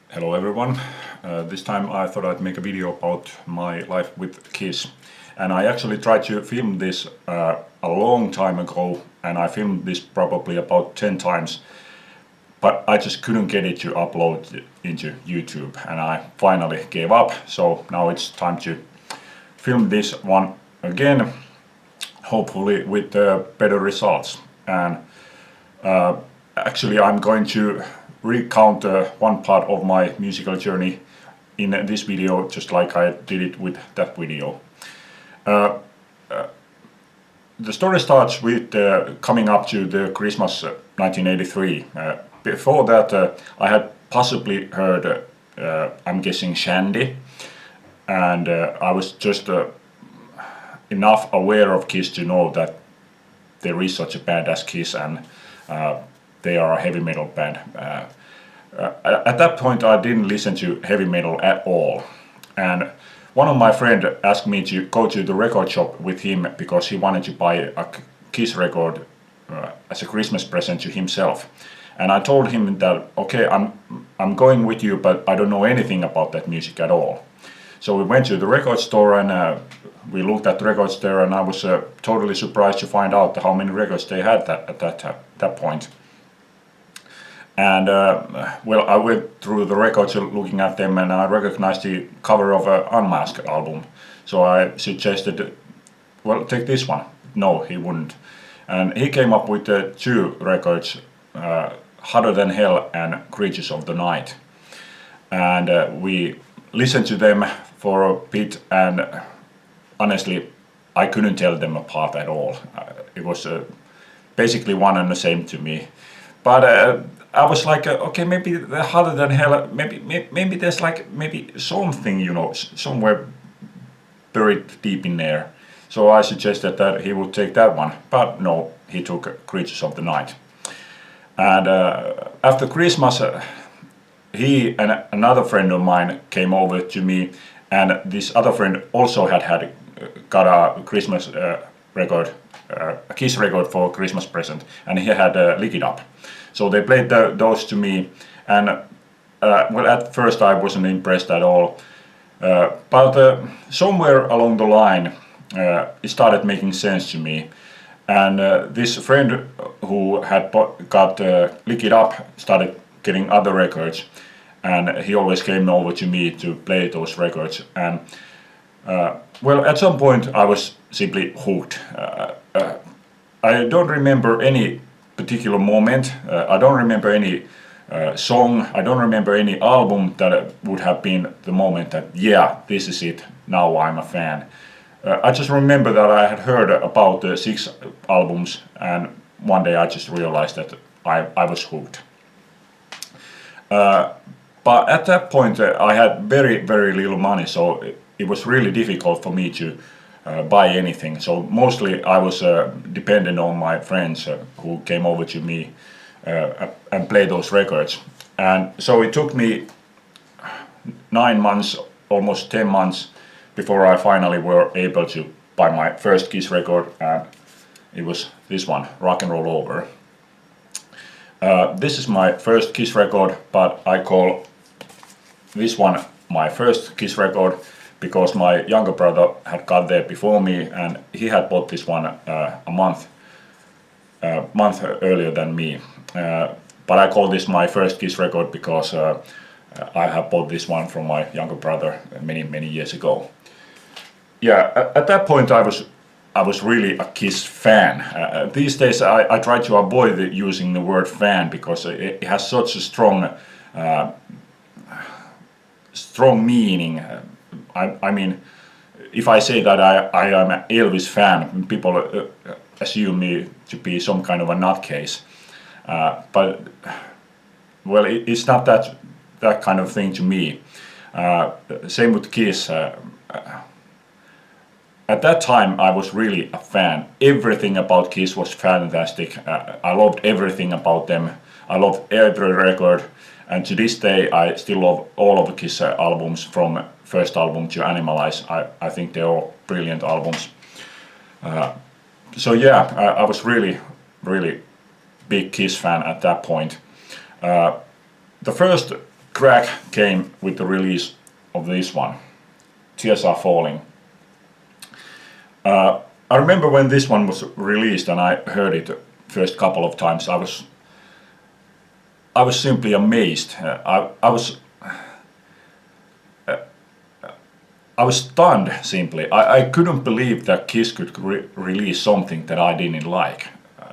Hello everyone. This time I thought I'd make a video about my life with Kiss. And I actually tried to film this a long time ago, and I filmed this probably about 10 times. But I just couldn't get it to upload into YouTube, and I finally gave up. So now it's time to film this one again, hopefully with better results. And actually I'm going to recount one part of my musical journey in this video, just like I did it with that video. The story starts with coming up to the Christmas 1983. Before that I had possibly heard, I'm guessing, Shandy, and I was just enough aware of Kiss to know that there is such a band as Kiss, and they are a heavy metal band. At that point I didn't listen to heavy metal at all, and one of my friends asked me to go to the record shop with him because he wanted to buy a Kiss record as a Christmas present to himself. And I told him that, okay, I'm going with you, but I don't know anything about that music at all. So we went to the record store, and we looked at the records there, and I was totally surprised to find out how many records they had at that point. And well, I went through the records looking at them, and I recognized the cover of an Unmasked album. So I suggested, well, take this one. No, he wouldn't. And he came up with two records, Hotter Than Hell and Creatures of the Night. And we listened to them for a bit, and honestly, I couldn't tell them apart at all. It was basically one and the same to me. But I was like, okay, maybe the Hotter Than Hell, maybe there's like maybe something, you know, somewhere buried deep in there. So I suggested that he would take that one, but no, he took Creatures of the Night. And after Christmas, he and another friend of mine came over to me, and this other friend also got a Christmas record, a Kiss record for Christmas present, and he had Lick It Up. So they played those to me, and well, at first I wasn't impressed at all, but somewhere along the line it started making sense to me. And this friend who had got Lick It Up started getting other records, and he always came over to me to play those records. And well, at some point I was simply hooked. I don't remember any particular moment, I don't remember any song, I don't remember any album that would have been the moment that, yeah, this is it, now I'm a fan. I just remember that I had heard about the 6 albums, and one day I just realized that I was hooked. But at that point I had very little money, so it was really difficult for me to buy anything. So mostly I was dependent on my friends who came over to me and played those records. And so it took me 9 months, almost 10 months, before I finally were able to buy my first Kiss record. It was this one, Rock and Roll Over. This is my first Kiss record, but I call this one my first Kiss record because my younger brother had got there before me, and he had bought this one a month earlier than me. But I call this my first Kiss record because I have bought this one from my younger brother many years ago. Yeah, at that point I was really a Kiss fan. These days I try to avoid using the word fan because it has such a strong meaning. I mean, if I say that I am an Elvis fan, people assume me to be some kind of a nutcase. But well, it's not that kind of thing to me. Same with Kiss. At that time I was really a fan. Everything about Kiss was fantastic. I loved everything about them. I loved every record, and to this day I still love all of the Kiss albums, from first album to Animalize. I think they're all brilliant albums. So yeah, I was really big Kiss fan at that point. The first crack came with the release of this one, Tears Are Falling. I remember when this one was released and I heard it first couple of times, I was simply amazed. I was stunned simply. I couldn't believe that Kiss could release something that I didn't like.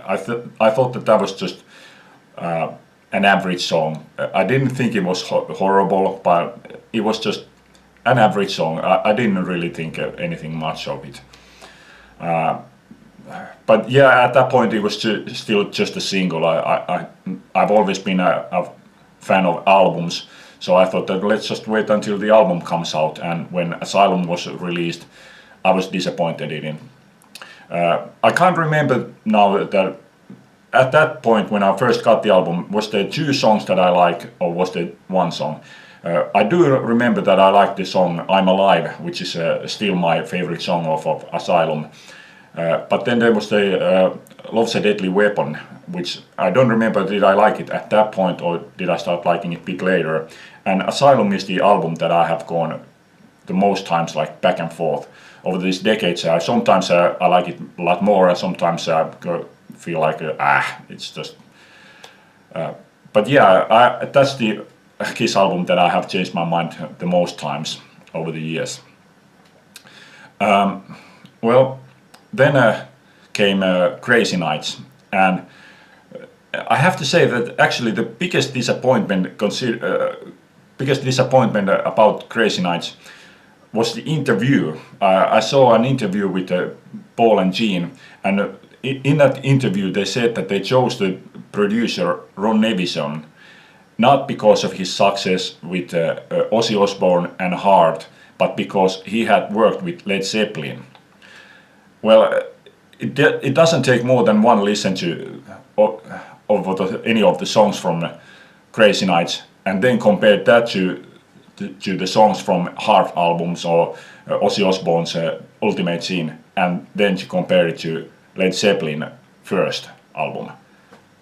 I thought that was just an average song. I didn't think it was horrible, but it was just an average song. I didn't really think anything much of it. But yeah, at that point it was still just a single. I've always been a fan of albums, so I thought that let's just wait until the album comes out. And when Asylum was released, I was disappointed in it. I can't remember now that at that point when I first got the album, was there 2 songs that I liked or was there 1 song? I do remember that I liked the song I'm Alive, which is still my favorite song of Asylum. But then there was the Love's a Deadly Weapon, which I don't remember did I like it at that point or did I start liking it a bit later. And Asylum is the album that I have gone the most times like back and forth over these decades. Sometimes I like it a lot more and sometimes I feel like it's just... but yeah, that's the Kiss album that I have changed my mind the most times over the years. Well, then came Crazy Nights, and I have to say that actually the biggest disappointment about Crazy Nights was the interview. I saw an interview with Paul and Gene, and in that interview they said that they chose the producer Ron Nevison not because of his success with Ozzy Osbourne and Heart, but because he had worked with Led Zeppelin. Well, it doesn't take more than one listen to any of the songs from Crazy Nights and then compare that to the songs from Heart albums or Ozzy Osbourne's Ultimate Sin, and then to compare it to Led Zeppelin first album.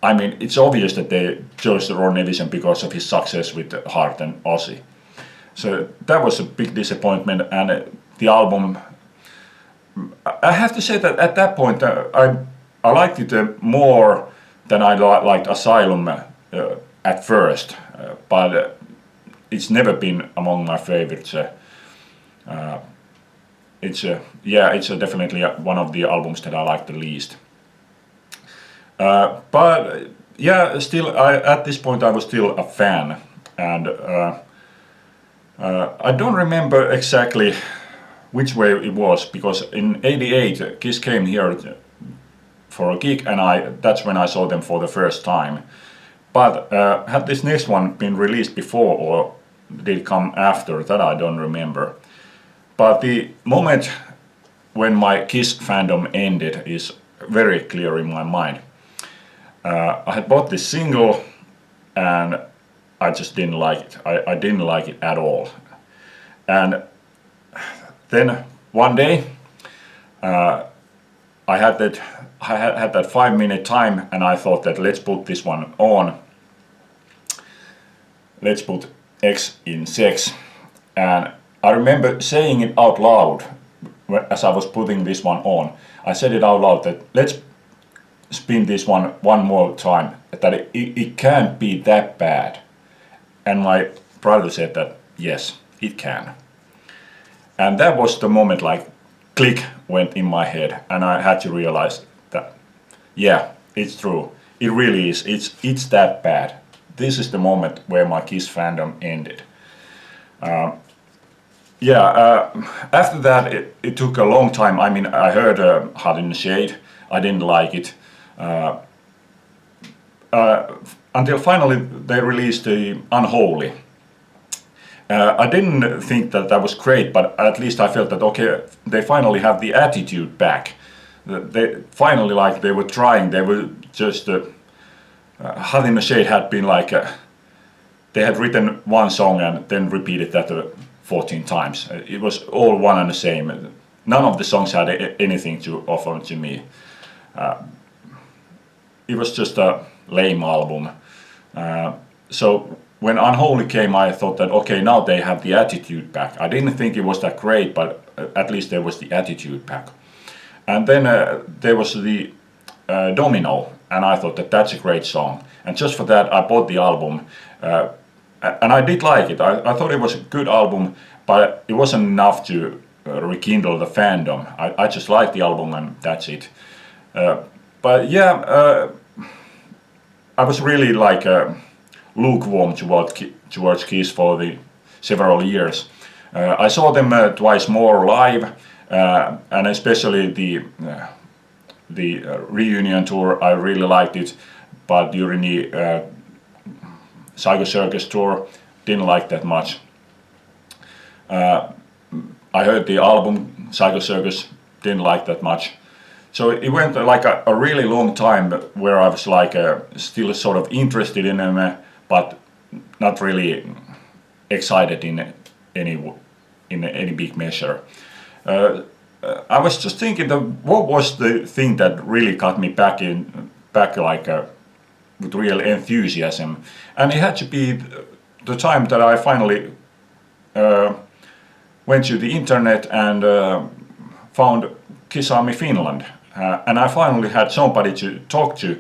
I mean, it's obvious that they chose Ron Nevison because of his success with Heart and Ozzy. So that was a big disappointment, and the album, I have to say that at that point I liked it more than I liked Asylum at first, but it's never been among my favorites. It's definitely one of the albums that I like the least. But yeah, still, at this point I was still a fan, and I don't remember exactly which way it was, because in '88 Kiss came here for a gig, and that's when I saw them for the first time. But had this next one been released before or did it come after, that I don't remember. But the moment when my Kiss fandom ended is very clear in my mind. I had bought this single and I just didn't like it. I didn't like it at all. And then one day I had that 5-minute time, and I thought that let's put this one on. Let's put X in Sex. And I remember saying it out loud as I was putting this one on. I said it out loud that let's spin this one more time, that it can't be that bad. And my brother said that yes, it can. And that was the moment, like, click went in my head, and I had to realize that yeah, it's true, it really is, it's that bad. This is the moment where my Kiss fandom ended. After that it took a long time. I mean, I heard Hot in the Shade, I didn't like it, until finally they released the Unholy. I didn't think that was great, but at least I felt that okay, they finally have the attitude back. They finally, like, they were trying, they were just Hot in the Shade had been like they had written one song and then repeated that 14 times. It was all one and the same. None of the songs had anything to offer to me. It was just a lame album. So when Unholy came, I thought that okay, now they have the attitude back. I didn't think it was that great, but at least there was the attitude back. And then there was the Domino, and I thought that that's a great song. And just for that, I bought the album, and I did like it. I thought it was a good album, but it wasn't enough to rekindle the fandom. I just liked the album, and that's it. But yeah, I was really like lukewarm towards Kiss for the several years. I saw them twice more live, and especially the reunion tour. I really liked it, but during the Psycho Circus tour, didn't like that much. I heard the album Psycho Circus, didn't like that much. So it went like a really long time where I was like still sort of interested in them, but not really excited in any big measure. I was just thinking that what was the thing that really got me back like with real enthusiasm, and it had to be the time that I finally went to the internet and found Kiss Army Finland, and I finally had somebody to talk to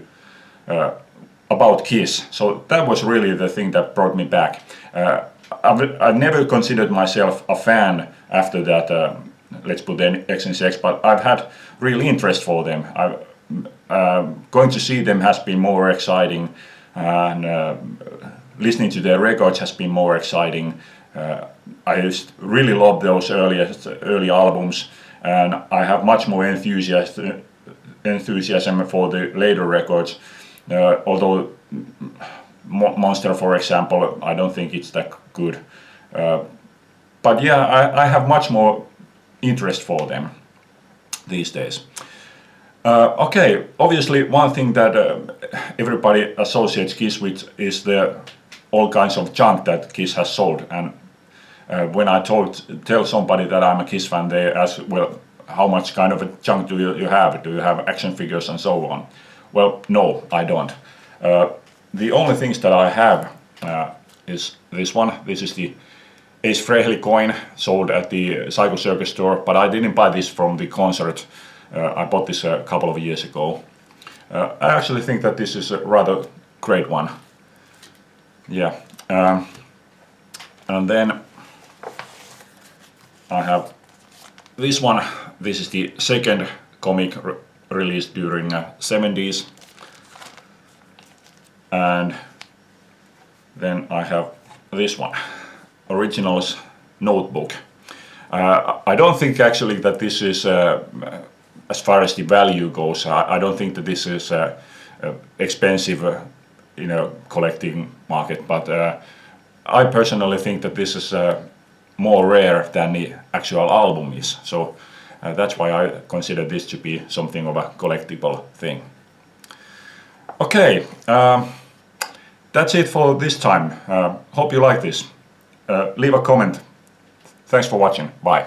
about Kiss. So that was really the thing that brought me back. I never considered myself a fan after that. Let's put the X and X, but I've had real interest for them. Going to see them has been more exciting, and listening to their records has been more exciting. I really love those early albums, and I have much more enthusiasm for the later records. Although Monster, for example, I don't think it's that good. But yeah, I have much more interest for them these days. Okay, obviously one thing that everybody associates Kiss with is the all kinds of junk that Kiss has sold. And when I tell somebody that I'm a Kiss fan, they ask, well, how much kind of a junk do you have? Do you have action figures and so on? Well, no, I don't. The only things that I have is this one. This is the Ace Frehley coin sold at the Psycho Circus store, but I didn't buy this from the concert. I bought this a couple of years ago. I actually think that this is a rather great one. Yeah. And then I have this one. This is the second comic released during 70s. And then I have this one, Originals Notebook. I don't think actually that this is, as far as the value goes, I don't think that this is expensive in a collecting market, but I personally think that this is more rare than the actual album is. So that's why I consider this to be something of a collectible thing. Okay, that's it for this time. Hope you like this. Leave a comment. Thanks for watching. Bye.